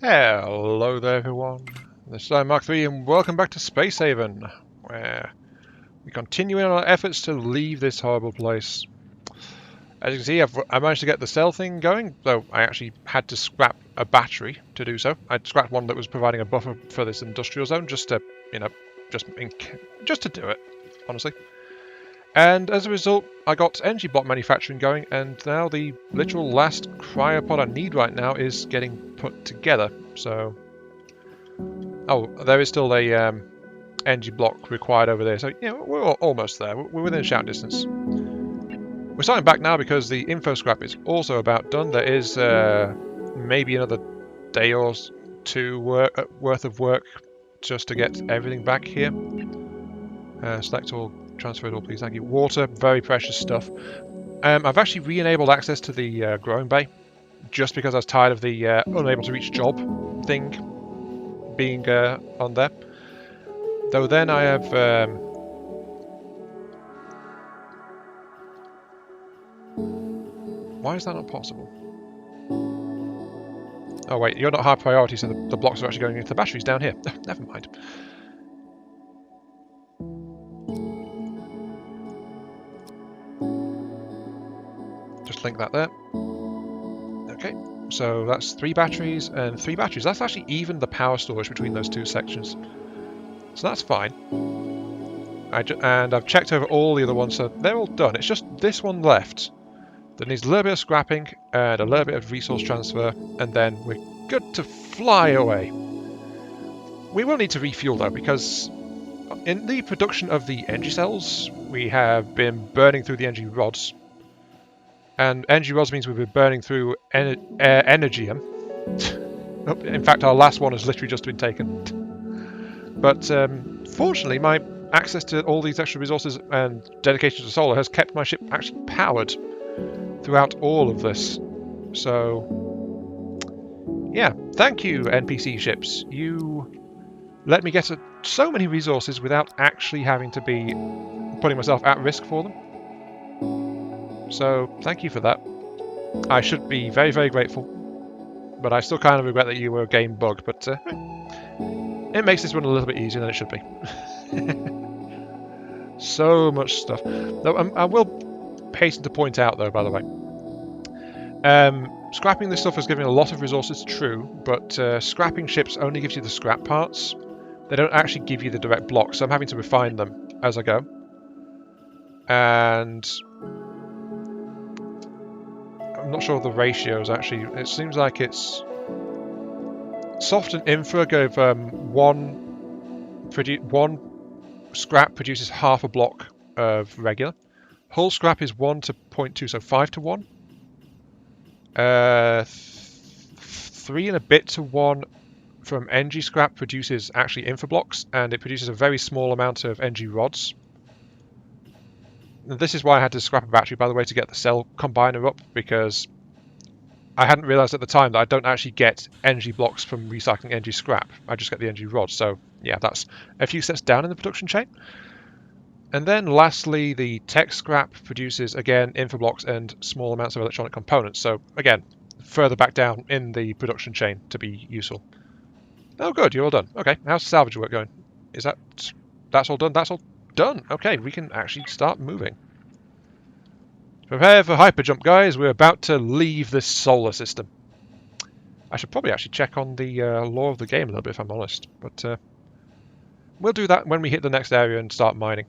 Hello there everyone, this is Mark 3 and welcome back to Space Haven, where we continue in our efforts to leave this horrible place. As you can see, I managed to get the cell thing going, though I actually had to scrap a battery to do so. I scrapped one that was providing a buffer for this industrial zone, just to, just to do it, honestly. And as a result, I got energy block manufacturing going, and now the literal last cryopod I need right now is getting put together. So, oh, there is still a energy block required over there. So yeah, we're almost there. We're within shout distance. We're starting back now because the info scrap is also about done. There is maybe another day or two worth of work just to get everything back here. Select all. Transfer it all, please. Thank you. Water, very precious stuff. I've actually re-enabled access to the growing bay, just because I was tired of the unable to reach job thing being on there. Though then I have... Why is that not possible? Oh wait, you're not high priority, so the blocks are actually going into the batteries down here. Never mind. Link that there. Okay, so that's 3 batteries and 3 batteries. That's actually even the power storage between those two sections. So that's fine. And I've checked over all the other ones, so they're all done. It's just this one left that needs a little bit of scrapping and a little bit of resource transfer, and then we're good to fly away. We will need to refuel though, because in the production of the energy cells, we have been burning through the energy rods. And energy rods means we've been burning through energium. In fact, our last one has literally just been taken. But fortunately, my access to all these extra resources and dedication to solar has kept my ship actually powered throughout all of this. So, yeah, thank you, NPC ships. You let me get so many resources without actually having to be putting myself at risk for them. So, thank you for that. I should be very, very grateful. But I still kind of regret that you were a game bug, but it makes this one a little bit easier than it should be. So much stuff. Though, I will hasten to point out, though, by the way. Scrapping this stuff is giving a lot of resources, true, but scrapping ships only gives you the scrap parts. They don't actually give you the direct blocks, so I'm having to refine them as I go. And... I'm not sure of the ratios actually. It seems like it's soft and infra give one scrap produces half a block of regular. Hull scrap is 1 to 0.2, so 5 to 1. 3 and a bit to 1 from NG scrap produces actually infra blocks, and it produces a very small amount of NG rods. This is why I had to scrap a battery, by the way, to get the cell combiner up, because I hadn't realised at the time that I don't actually get energy blocks from recycling energy scrap. I just get the energy rods. So, yeah, that's a few steps down in the production chain. And then, lastly, the tech scrap produces, again, info blocks and small amounts of electronic components. So, again, further back down in the production chain to be useful. Oh, good, you're all done. Okay, how's the salvage work going? Is that's all done? That's all done. Okay, we can actually start moving. Prepare for hyperjump, guys. We're about to leave this solar system. I should probably actually check on the lore of the game a little bit, if I'm honest. But we'll do that when we hit the next area and start mining.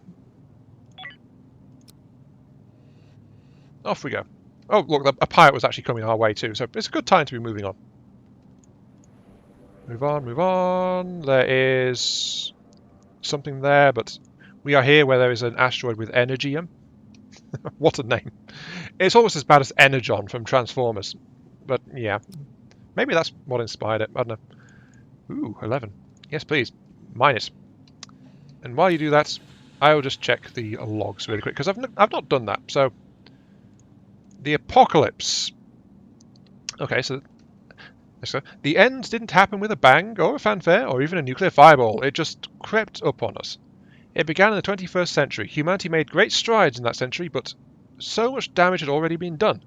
Off we go. Oh, look, a pirate was actually coming our way too, so it's a good time to be moving on. Move on, move on. There is something there, but we are here where there is an asteroid with energium. What a name. It's almost as bad as Energon from Transformers. But yeah, maybe that's what inspired it. I don't know. Ooh, 11. Yes, please. Minus. And while you do that, I will just check the logs really quick, because I've not done that. So, the apocalypse. Okay, so the end didn't happen with a bang, or a fanfare, or even a nuclear fireball. It just crept up on us. It began in the 21st century. Humanity made great strides in that century, but so much damage had already been done.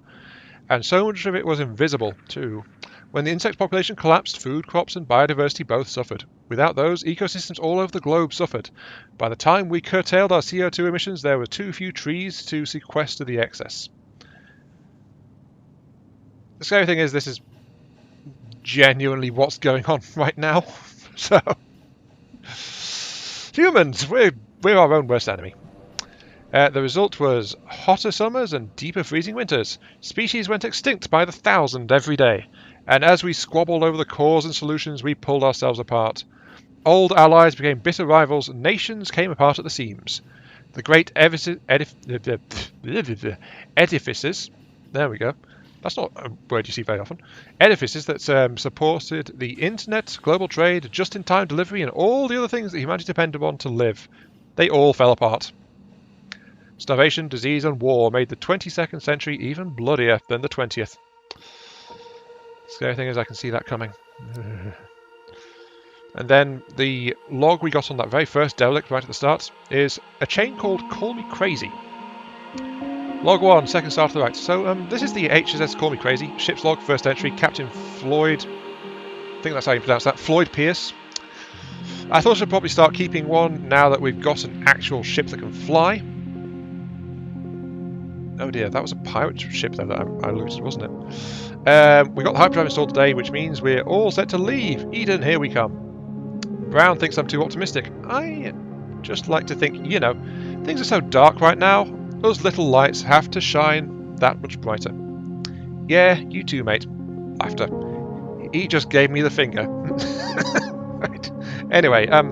And so much of it was invisible, too. When the insect population collapsed, food crops and biodiversity both suffered. Without those, ecosystems all over the globe suffered. By the time we curtailed our CO2 emissions, there were too few trees to sequester the excess. The scary thing is, this is genuinely what's going on right now. So, humans, we're our own worst enemy. The result was hotter summers and deeper freezing winters. Species went extinct by the thousand every day. And as we squabbled over the cause and solutions, we pulled ourselves apart. Old allies became bitter rivals, nations came apart at the seams. The great edifices, there we go, that's not a word you see very often, edifices that supported the internet, global trade, just-in-time delivery, and all the other things that humanity depended on to live, they all fell apart. Starvation, disease, and war made the 22nd century even bloodier than the 20th. Scary thing is I can see that coming. And then the log we got on that very first derelict right at the start is a chain called Call Me Crazy. Log 1, second star to the right. So this is the HSS Call Me Crazy. Ship's log, first entry, Captain Floyd, I think that's how you pronounce that, Floyd Pierce. I thought I should probably start keeping one now that we've got an actual ship that can fly. Oh dear, that was a pirate ship though that I looted, wasn't it? We got the hyperdrive installed today, which means we're all set to leave. Eden, here we come. Brown thinks I'm too optimistic. I just like to think, you know, things are so dark right now, those little lights have to shine that much brighter. Yeah, you too, mate. Laughter. He just gave me the finger. Right. Anyway, I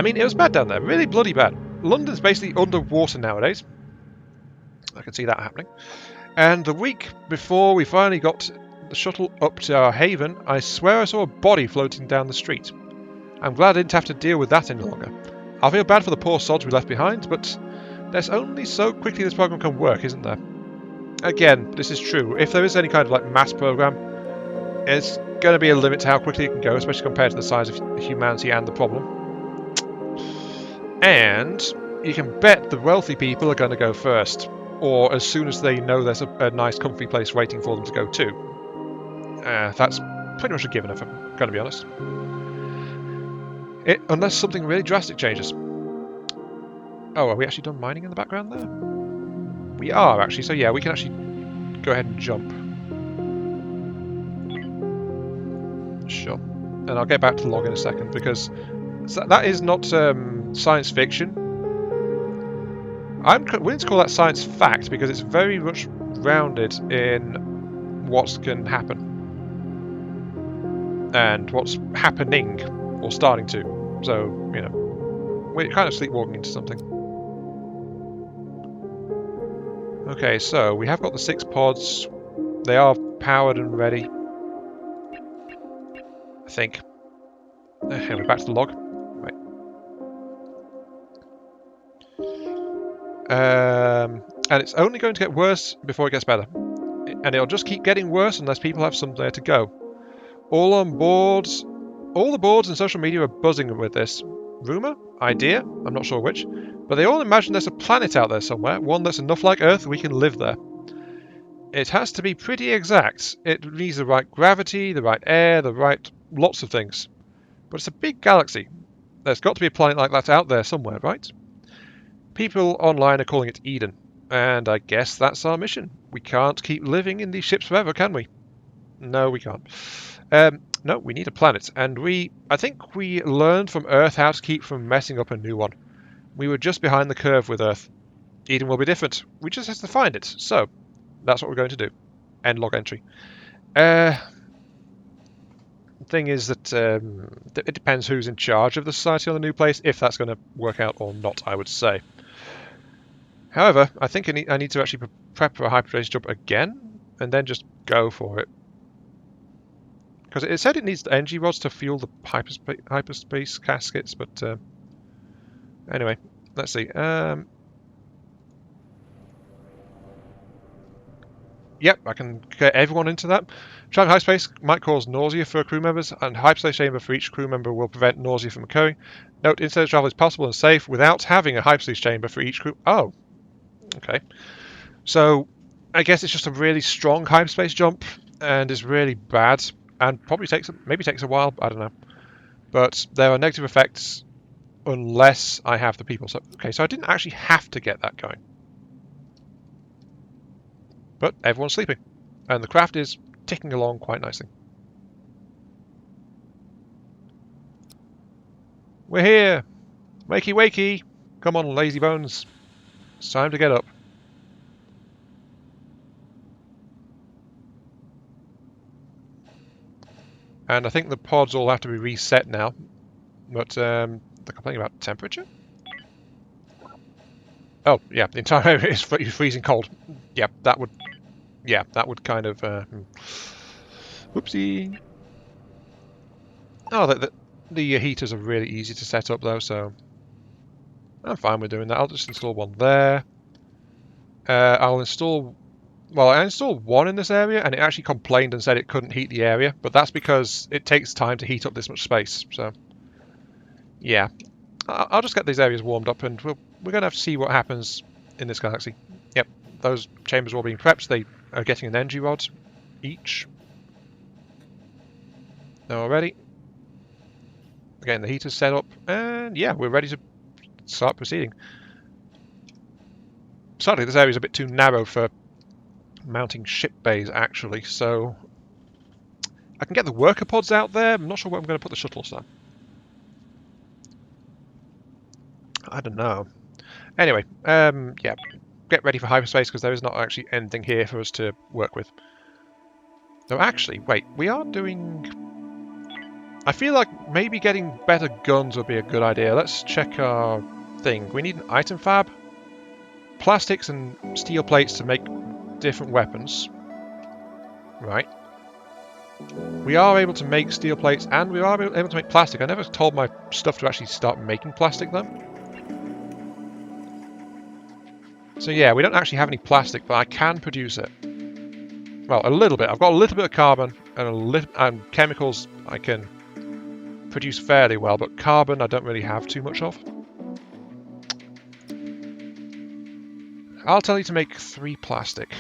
mean, it was bad down there. Really bloody bad. London's basically underwater nowadays. I can see that happening. And the week before we finally got the shuttle up to our haven, I swear I saw a body floating down the street. I'm glad I didn't have to deal with that any longer. I feel bad for the poor sods we left behind, but there's only so quickly this program can work, isn't there? Again, this is true. If there is any kind of like mass program, it's going to be a limit to how quickly it can go, especially compared to the size of humanity and the problem. And you can bet the wealthy people are going to go first, or as soon as they know there's a nice comfy place waiting for them to go to. That's pretty much a given, if I'm going to be honest. Unless something really drastic changes. Oh, are we actually done mining in the background there? We are, actually, so yeah, we can actually go ahead and jump. Sure. And I'll get back to the log in a second, because that is not science fiction. I'm willing to call that science fact, because it's very much grounded in what can happen. And what's happening, or starting to. So, you know, we're kind of sleepwalking into something. Okay, so we have got the 6 pods. They are powered and ready. I think. We're back to the log. Right. And it's only going to get worse before it gets better. And it'll just keep getting worse unless people have somewhere to go. All the boards and social media are buzzing with this. Rumour? Idea? I'm not sure which. But they all imagine there's a planet out there somewhere, one that's enough like Earth we can live there. It has to be pretty exact. It needs the right gravity, the right air, the right lots of things. But it's a big galaxy. There's got to be a planet like that out there somewhere, right? People online are calling it Eden. And I guess that's our mission. We can't keep living in these ships forever, can we? No, we can't. No, we need a planet. And I think we learned from Earth how to keep from messing up a new one. We were just behind the curve with Earth. Eden will be different. We just have to find it. So, that's what we're going to do. End log entry. The thing is that it depends who's in charge of the society on the new place, if that's going to work out or not, I would say. However, I think I need to actually prep for a hyperspace jump again, and then just go for it. Because it said it needs the energy rods to fuel the hyperspace caskets, but anyway, let's see. Yep, I can get everyone into that. Traveling hyperspace might cause nausea for crew members, and hyperspace chamber for each crew member will prevent nausea from occurring. Note, interstellar travel is possible and safe without having a hyperspace chamber for each crew. Oh, okay. So, I guess it's just a really strong hyperspace jump. and is really bad, and probably maybe takes a while. I don't know, but there are negative effects unless I have the people. So okay, so I didn't actually have to get that going, but everyone's sleeping, and the craft is ticking along quite nicely. We're here! Wakey wakey! Come on, Lazybones. It's time to get up. And I think the pods all have to be reset now. But they're complaining about temperature? Oh, yeah, the entire area is freezing cold. Yeah, that would kind of... Whoopsie. Oh, the heaters are really easy to set up, though, so... I'm fine with doing that. I'll just install one there. I'll install... Well, I installed one in this area, and it actually complained and said it couldn't heat the area, but that's because it takes time to heat up this much space, so... Yeah. I'll just get these areas warmed up, and we're going to have to see what happens in this galaxy. Yep, those chambers are all being prepped. They are getting an energy rod each. Already. Getting the heaters set up, and yeah, we're ready to start proceeding. Sadly, this area is a bit too narrow for mounting ship bays, actually, so I can get the worker pods out there. I'm not sure where I'm going to put the shuttles, though. I don't know. Anyway, yeah, get ready for hyperspace, because there is not actually anything here for us to work with. No, actually, wait, we are doing... I feel like maybe getting better guns would be a good idea. Let's check our thing. We need an item fab, plastics and steel plates to make different weapons. Right. We are able to make steel plates, and we are able to make plastic. I never told my stuff to actually start making plastic, though. So yeah, we don't actually have any plastic, but I can produce it. Well, a little bit. I've got a little bit of carbon and chemicals I can produce fairly well, but carbon I don't really have too much of. I'll tell you to make 3 plastic.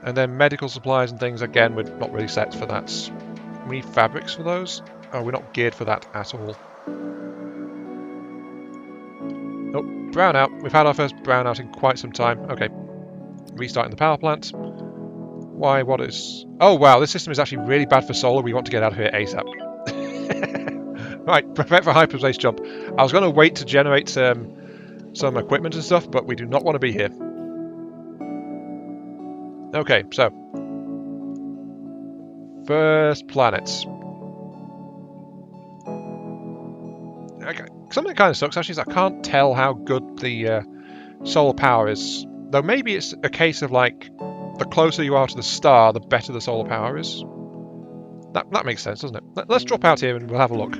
And then medical supplies and things, again, we're not really set for that. We need fabrics for those. Oh, we're not geared for that at all. Oh, brownout. We've had our first brownout in quite some time. Okay. Restarting the power plant. Why, what is... Oh, wow, this system is actually really bad for solar. We want to get out of here ASAP. Right, prepare for hyperspace jump. I was going to wait to generate some equipment and stuff, but we do not want to be here. Okay, so... First planets. Okay. Something that kind of sucks, actually, is I can't tell how good the solar power is. Though maybe it's a case of, like, the closer you are to the star, the better the solar power is. That makes sense, doesn't it? Let's drop out here and we'll have a look.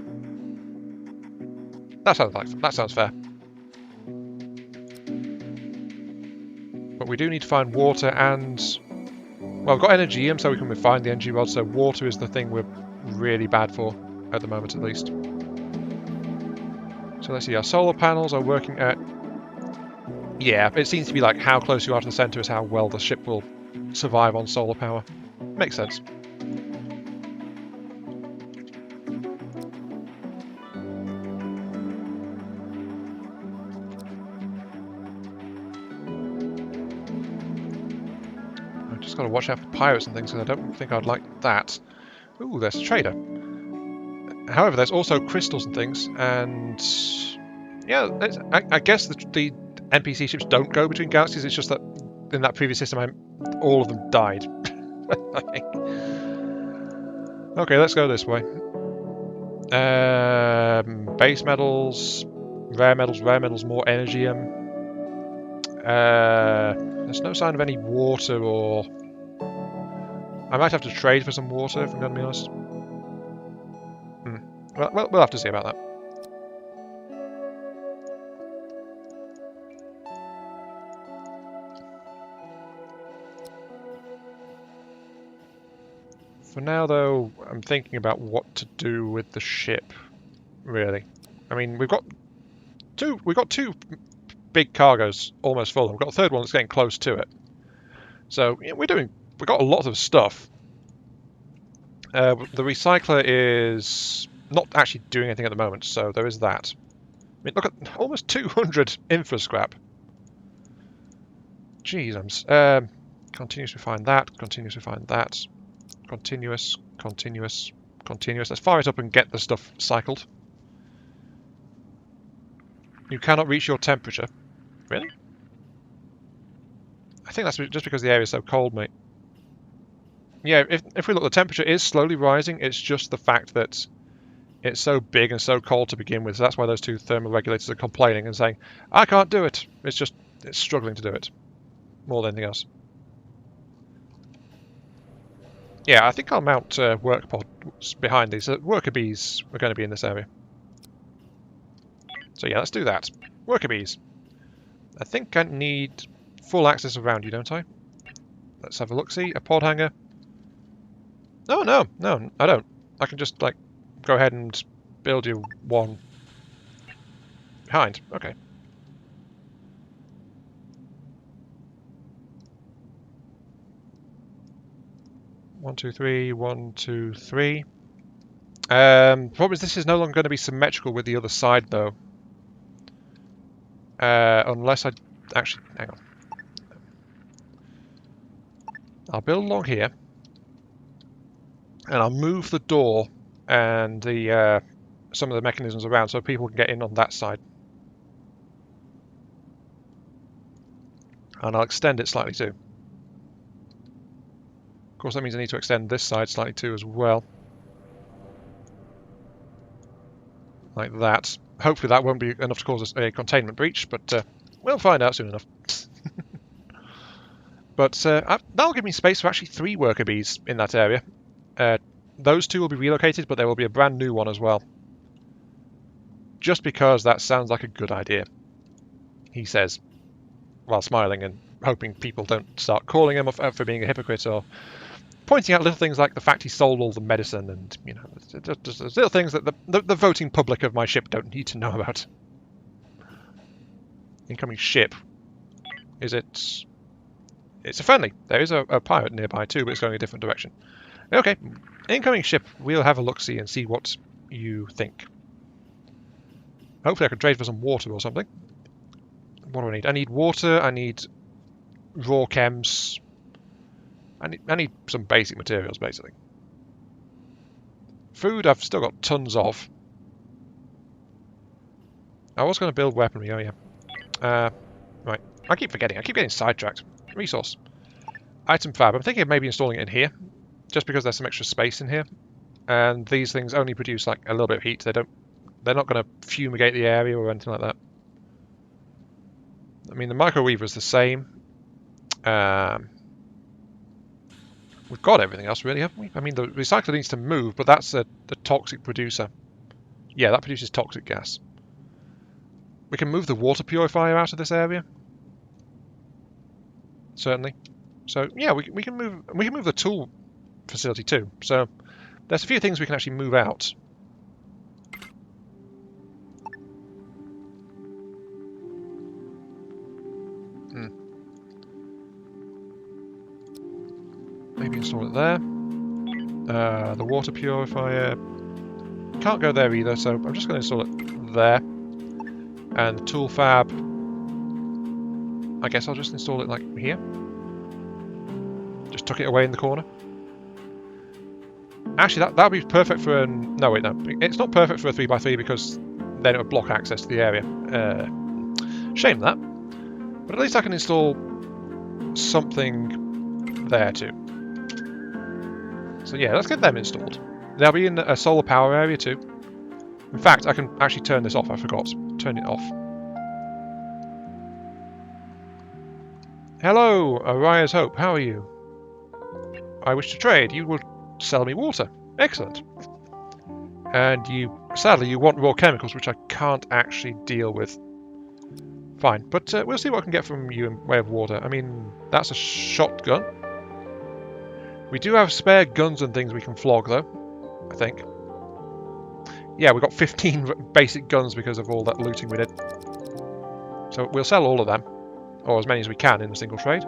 That sounds fair. But we do need to find water and... Well, we've got Energium, so we can refine the energy rod, so water is the thing we're really bad for, at the moment at least. So let's see, our solar panels are working at... Yeah, it seems to be like how close you are to the centre is how well the ship will survive on solar power. Makes sense. I've just got to watch out for pirates and things, because I don't think I'd like that. Ooh, there's a trader. However, there's also crystals and things, and... Yeah, I guess the NPC ships don't go between galaxies, it's just that in that previous system, all of them died. I think. Okay, let's go this way. Base metals, rare metals, more Energium. There's no sign of any water, or... I might have to trade for some water, if I'm going to be honest. Well, we'll have to see about that. For now, though, I'm thinking about what to do with the ship, really. I mean, we've got two big cargoes almost full. We've got a third one that's getting close to it. So yeah, we've got a lot of stuff. The recycler is not actually doing anything at the moment, so there is that. I mean, look at almost 200 infra scrap. Jeez, I'm continuous refine that, continuous refine that, continuous, continuous, continuous. Let's fire it up and get the stuff cycled. You cannot reach your temperature. Really? I think that's just because the area is so cold, mate. Yeah, if we look, the temperature is slowly rising. It's just the fact that it's so big and so cold to begin with. So that's why those two thermal regulators are complaining and saying, I can't do it. It's struggling to do it. More than anything else. Yeah, I think I'll mount work pods behind these. Worker bees are going to be in this area. So yeah, let's do that. Worker bees. I think I need full access around you, don't I? Let's have a look-see. A pod hanger. No, no, no, I don't. I can just, like, go ahead and build you one behind. Okay. One, two, three. 1, 2, 3. Problem is, this is no longer going to be symmetrical with the other side, though. Unless I actually hang on. I'll build along here, and I'll move the door and the some of the mechanisms around so people can get in on that side. And I'll extend it slightly too. Of course, that means I need to extend this side slightly too as well. Like that. Hopefully that won't be enough to cause us a containment breach, but we'll find out soon enough. But that'll give me space for actually 3 worker bees in that area. Those 2 will be relocated, but there will be a brand new one as well. Just because that sounds like a good idea, he says, while smiling and hoping people don't start calling him for being a hypocrite or pointing out little things like the fact he sold all the medicine and, you know, just little things that the voting public of my ship don't need to know about. Incoming ship. Is it... It's a friendly. There is a pirate nearby too, but it's going a different direction. Okay, incoming ship. We'll have a look-see and see what you think. Hopefully I can trade for some water or something. What do I need? I need water, I need raw chems. I need some basic materials, basically. Food I've still got tons of. I was going to build weaponry, oh yeah. Right, I keep forgetting. I keep getting sidetracked. Resource. Item fab. I'm thinking of maybe installing it in here, just because there's some extra space in here. And these things only produce like a little bit of heat. They're not going to fumigate the area or anything like that. I mean, the microweaver is the same. We've got everything else, really, haven't we? I mean, the recycler needs to move, but that's the toxic producer. Yeah, that produces toxic gas. We can move the water purifier out of this area. Certainly. So yeah, we can move the tool facility too. So there's a few things we can actually move out. Maybe install it there. The water purifier can't go there either, so I'm just going to install it there. And the tool fab, I guess I'll just install it like here. Just tuck it away in the corner. Actually, that'd be perfect for an... No, wait, no. It's not perfect for a 3x3 because then it would block access to the area. Shame that. But at least I can install something there too. So yeah, let's get them installed. They'll be in a solar power area too. In fact, I can actually turn this off. I forgot. Turn it off. Hello, Araya's Hope. How are you? I wish to trade. You will sell me water. Excellent. And sadly, you want raw chemicals, which I can't actually deal with. Fine, but we'll see what I can get from you in way of water. I mean, that's a shotgun. We do have spare guns and things we can flog, though, I think. Yeah, we've got 15 basic guns because of all that looting we did. So we'll sell all of them, or as many as we can in a single trade.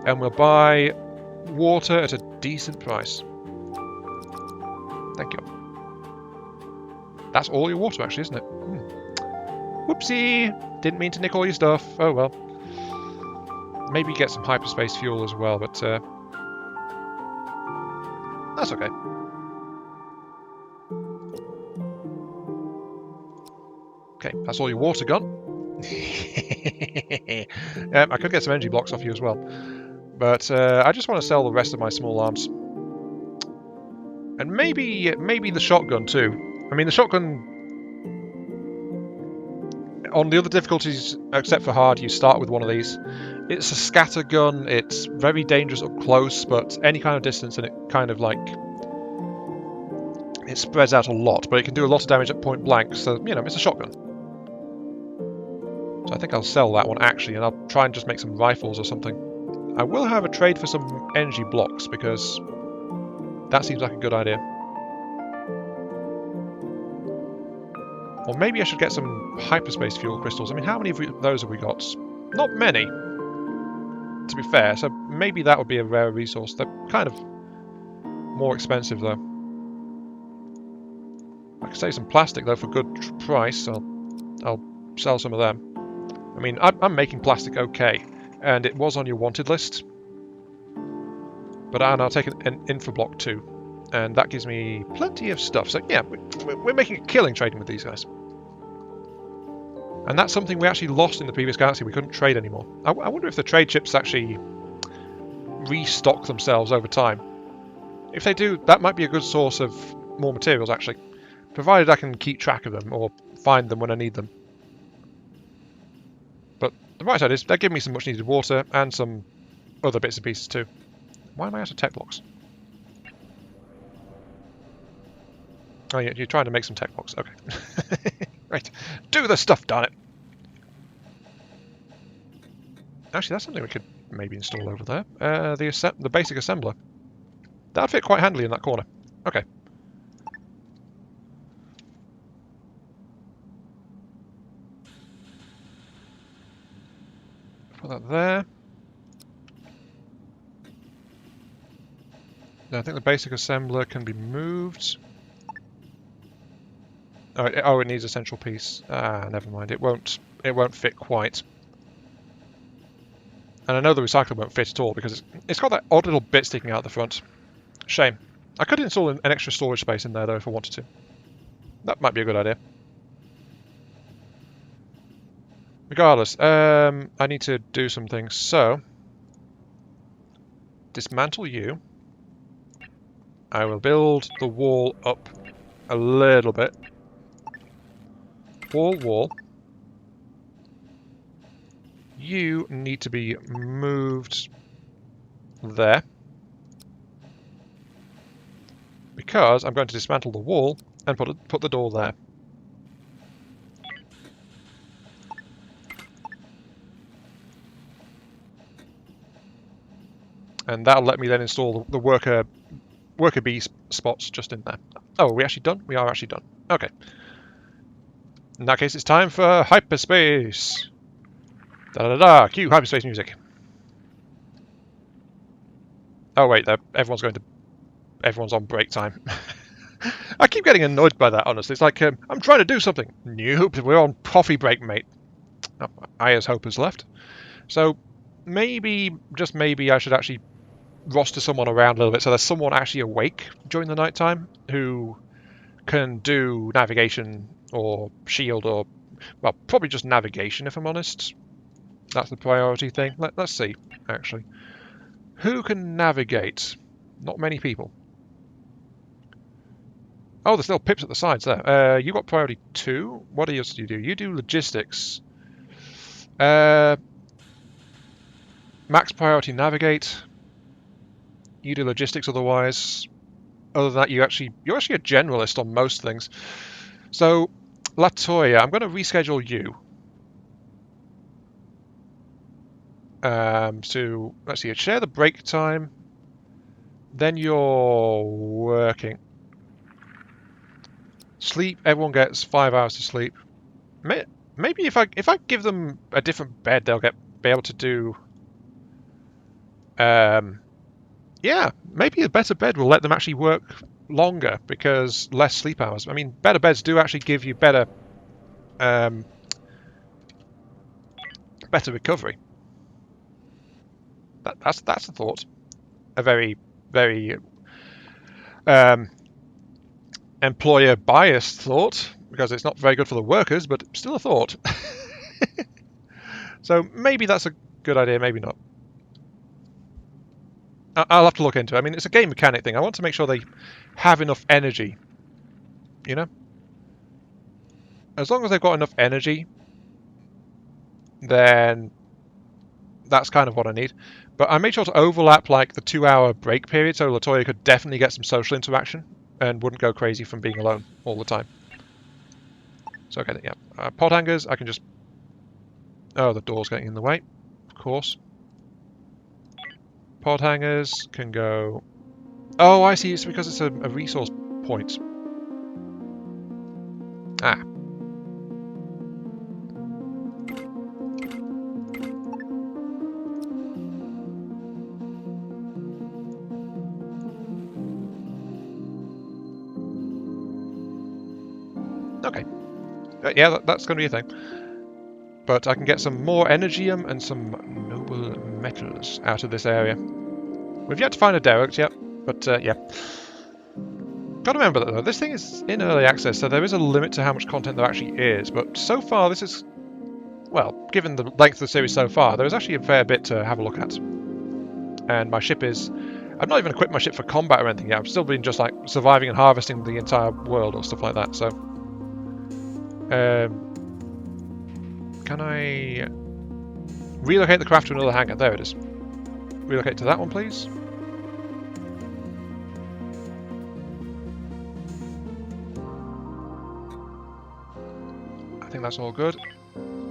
and we'll buy water at a decent price. Thank you. That's all your water, actually, isn't it? Whoopsie! Didn't mean to nick all your stuff. Oh well. Maybe get some hyperspace fuel as well, but that's okay. Okay, that's all your water gone. I could get some energy blocks off you as well, but I just want to sell the rest of my small arms, and maybe the shotgun too. I mean, the shotgun on the other difficulties, except for hard, you start with one of these. It's a scatter gun. It's very dangerous up close, but any kind of distance, and it kind of like it spreads out a lot, but it can do a lot of damage at point blank. So you know, it's a shotgun. So I think I'll sell that one actually, and I'll try and just make some rifles or something. I will have a trade for some energy blocks because that seems like a good idea. Or maybe I should get some hyperspace fuel crystals. I mean, how many of those have we got? Not many, to be fair. So maybe that would be a rare resource. They're kind of more expensive though. I could save some plastic though for good price. So I'll sell some of them. I mean, I'm making plastic okay, and it was on your wanted list. But I'll take an infra block too, and that gives me plenty of stuff. So yeah, we're making a killing trading with these guys. And that's something we actually lost in the previous galaxy. We couldn't trade anymore. I wonder if the trade ships actually restock themselves over time. If they do, that might be a good source of more materials actually, provided I can keep track of them or find them when I need them. But the right side is they're giving me some much needed water and some other bits and pieces too. Why am I out of tech blocks? Oh, you're trying to make some tech blocks. Okay. Right. Do the stuff, darn it. Actually, that's something we could maybe install over there. The basic assembler. That'd fit quite handily in that corner. Okay. Put that there. Now, I think the basic assembler can be moved. Oh, it needs a central piece. Ah, never mind. It won't fit quite. And I know the recycler won't fit at all because it's got that odd little bit sticking out the front. Shame. I could install an extra storage space in there though if I wanted to. That might be a good idea. Regardless, I need to do some things. So, dismantle you. I will build the wall up a little bit. Wall. You need to be moved there. Because I'm going to dismantle the wall and put the door there. And that'll let me then install the worker bee spots just in there. Oh, are we actually done? We are actually done. Okay. In that case, it's time for hyperspace. Da-da-da-da! Cue hyperspace music. Oh wait, everyone's on break time. I keep getting annoyed by that, honestly. It's like, I'm trying to do something. Nope, we're on coffee break, mate. Oh, Aya's hope has left. So, maybe, just maybe, I should actually roster someone around a little bit so there's someone actually awake during the night time who can do navigation or shield or, well, probably just navigation if I'm honest. That's the priority thing. Let's see, actually. Who can navigate? Not many people. Oh, there's little pips at the sides there. You got priority 2. What else do you do? You do logistics. Max priority navigate. You do logistics otherwise. Other than that, you're actually a generalist on most things. So, Latoya, I'm going to reschedule you. So, let's see, share the break time. Then you're working. Sleep, everyone gets 5 hours to sleep. Maybe if I give them a different bed, they'll be able to do Yeah, maybe a better bed will let them actually work longer because less sleep hours. I mean, better beds do actually give you better recovery. That's a thought. A very, very employer biased thought, because it's not very good for the workers, but still a thought. So maybe that's a good idea, maybe not. I'll have to look into it. I mean, it's a game mechanic thing. I want to make sure they have enough energy, you know? As long as they've got enough energy, then that's kind of what I need. But I made sure to overlap like the 2-hour break period so Latoya could definitely get some social interaction and wouldn't go crazy from being alone all the time. So okay, yeah. Pod hangers, I can just... Oh, the door's getting in the way, of course. Pod hangers can go... Oh, I see, it's because it's a resource point. Ah. Okay. Yeah, that's going to be a thing. But I can get some more energium and some noble metals out of this area. We've yet to find a derelict yet, but yeah. Got to remember that though, this thing is in early access, so there is a limit to how much content there actually is. But so far, this is, well, given the length of the series so far, there is actually a fair bit to have a look at. And my ship is... I've not even equipped my ship for combat or anything yet. I've still been just like surviving and harvesting the entire world or stuff like that. So, can I relocate the craft to another hangar? There it is. Relocate to that one, please. I think that's all good.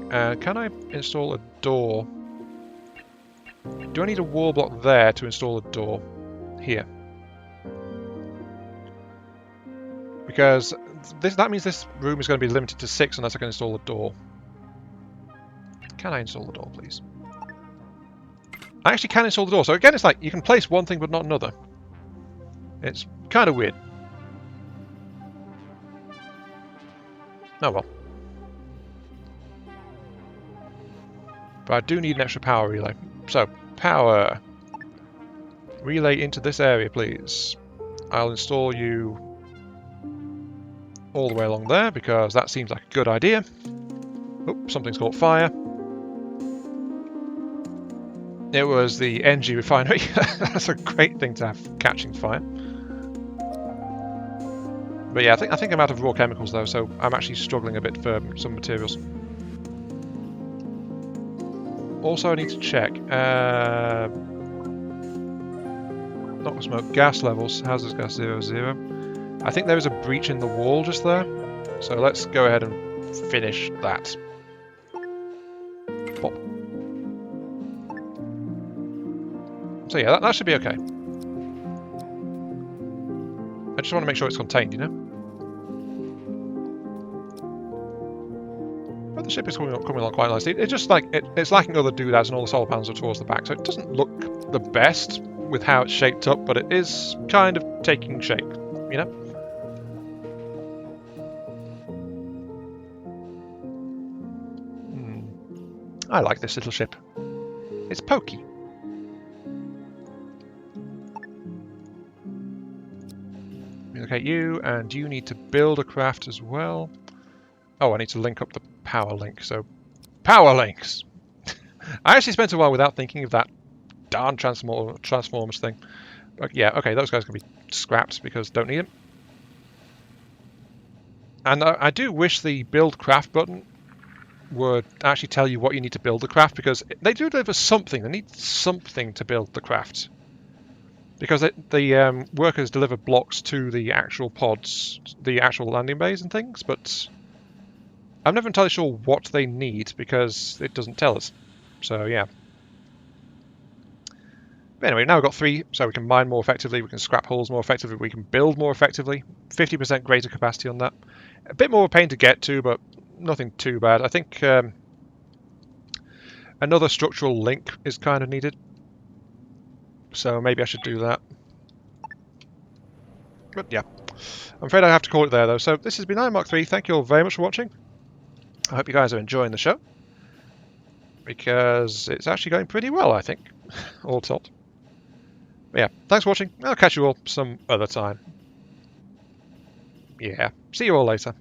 Can I install a door? Do I need a wall block there to install a door? Here. Because that means this room is going to be limited to 6 unless I can install a door. Can I install the door, please? I actually can install the door. So again, it's like you can place one thing but not another. It's kind of weird. Oh well. But I do need an extra power relay. So, power. Relay into this area, please. I'll install you all the way along there, because that seems like a good idea. Oh, something's caught fire. It was the NG refinery. That's a great thing to have, catching fire. But yeah, I think I'm out of raw chemicals though, so I'm actually struggling a bit for some materials. Also, I need to check. Not smoke. Gas levels. Hazardous gas 00. I think there is a breach in the wall just there. So let's go ahead and finish that. Pop. So yeah, that should be okay. I just want to make sure it's contained, you know? But the ship is coming along quite nicely. It's just like, it's lacking other doodads and all the solar panels are towards the back, so it doesn't look the best with how it's shaped up, but it is kind of taking shape, you know? I like this little ship. It's pokey. Relocate you, and you need to build a craft as well. Oh, I need to link up the power link, so... Power links! I actually spent a while without thinking of that darn Transformers thing. But yeah, okay, those guys can be scrapped because don't need them. And I do wish the build craft button would actually tell you what you need to build the craft, because they do deliver something. They need something to build the craft. Because the workers deliver blocks to the actual pods, the actual landing bays and things, but I'm never entirely sure what they need because it doesn't tell us. So yeah. But anyway, now we've got 3, so we can mine more effectively, we can scrap holes more effectively, we can build more effectively. 50% greater capacity on that. A bit more of a pain to get to, but nothing too bad. I think another structural link is kind of needed. So maybe I should do that. But yeah, I'm afraid I have to call it there though. So this has been Iron Mark 3. Thank you all very much for watching. I hope you guys are enjoying the show, because it's actually going pretty well, I think, all told. But yeah, thanks for watching. I'll catch you all some other time. Yeah, see you all later.